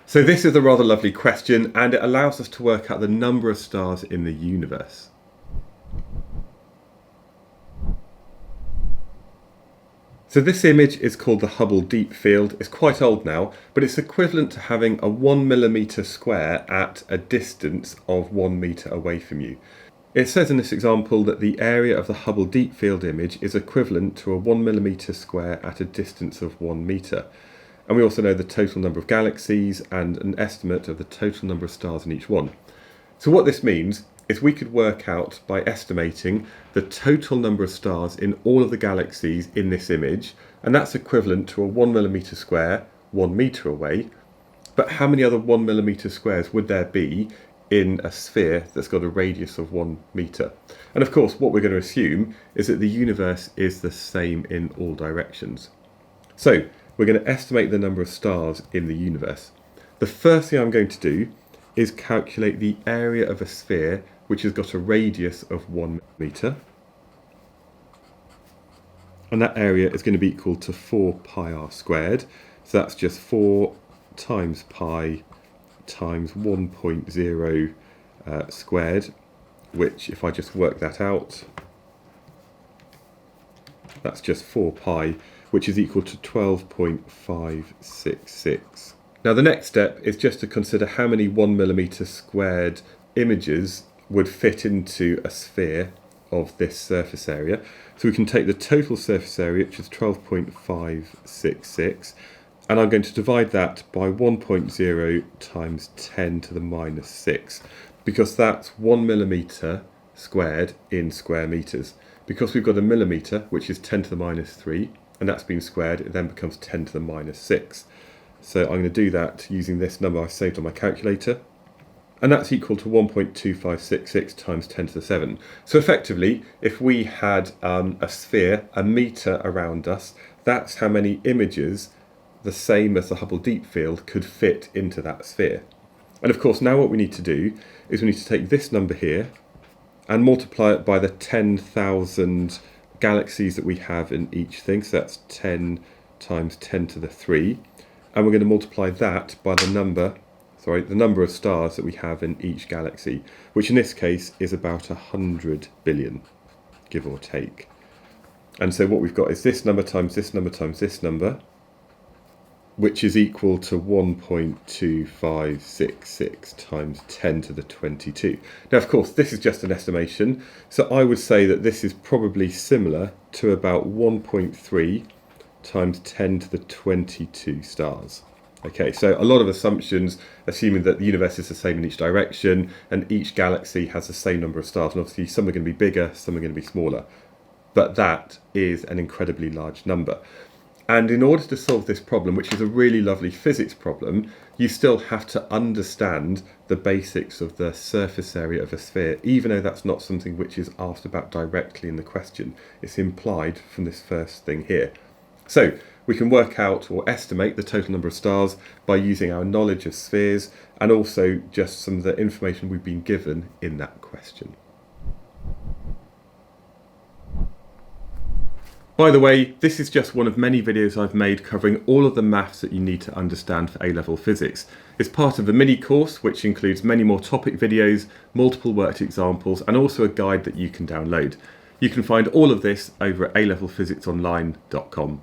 So this is a rather lovely question, and it allows us to work out the number of stars in the universe. So this image is called the Hubble Deep Field. It's quite old now, but it's equivalent to having a 1 millimetre square at a distance of 1 metre away from you. It says in this example that the area of the Hubble Deep Field image is equivalent to a 1 millimetre square at a distance of 1 metre. And we also know the total number of galaxies and an estimate of the total number of stars in each one. So what this means is we could work out by estimating the total number of stars in all of the galaxies in this image, and that's equivalent to a 1 millimetre square 1 metre away. But how many other 1 millimetre squares would there be in a sphere that's got a radius of 1 metre? And of course what we're going to assume is that the universe is the same in all directions. So we're going to estimate the number of stars in the universe. The first thing I'm going to do is calculate the area of a sphere which has got a radius of 1 metre. And that area is going to be equal to 4 pi r squared. So that's just 4 times pi times 1.0 squared, which if I just work that out, that's just 4 pi, which is equal to 12.566. Now the next step is just to consider how many 1 millimetre squared images would fit into a sphere of this surface area. So we can take the total surface area, which is 12.566, and I'm going to divide that by 1.0 times 10 to the minus 6, because that's 1 millimetre squared in square metres. Because we've got a millimetre, which is 10 to the minus 3, and that's been squared, it then becomes 10 to the minus 6. So I'm going to do that using this number I saved on my calculator. And that's equal to 1.2566 times 10 to the 7. So effectively, if we had a sphere, a metre around us, that's how many images, the same as the Hubble Deep Field, could fit into that sphere. And of course, now what we need to do is we need to take this number here and multiply it by the 10,000 galaxies that we have in each thing. So that's 10 times 10 to the 3. And we're going to multiply that by the number of stars that we have in each galaxy, which in this case is about 100 billion, give or take. And so what we've got is this number times this number times this number, which is equal to 1.2566 times 10 to the 22. Now, of course, this is just an estimation, so I would say that this is probably similar to about 1.3 times 10 to the 22 stars. Okay, so a lot of assumptions, assuming that the universe is the same in each direction and each galaxy has the same number of stars, and obviously some are going to be bigger, some are going to be smaller. But that is an incredibly large number. And in order to solve this problem, which is a really lovely physics problem, you still have to understand the basics of the surface area of a sphere, even though that's not something which is asked about directly in the question. It's implied from this first thing here. So we can work out or estimate the total number of stars by using our knowledge of spheres and also just some of the information we've been given in that question. By the way, this is just one of many videos I've made covering all of the maths that you need to understand for A-level physics. It's part of a mini course which includes many more topic videos, multiple worked examples, and also a guide that you can download. You can find all of this over at alevelphysicsonline.com.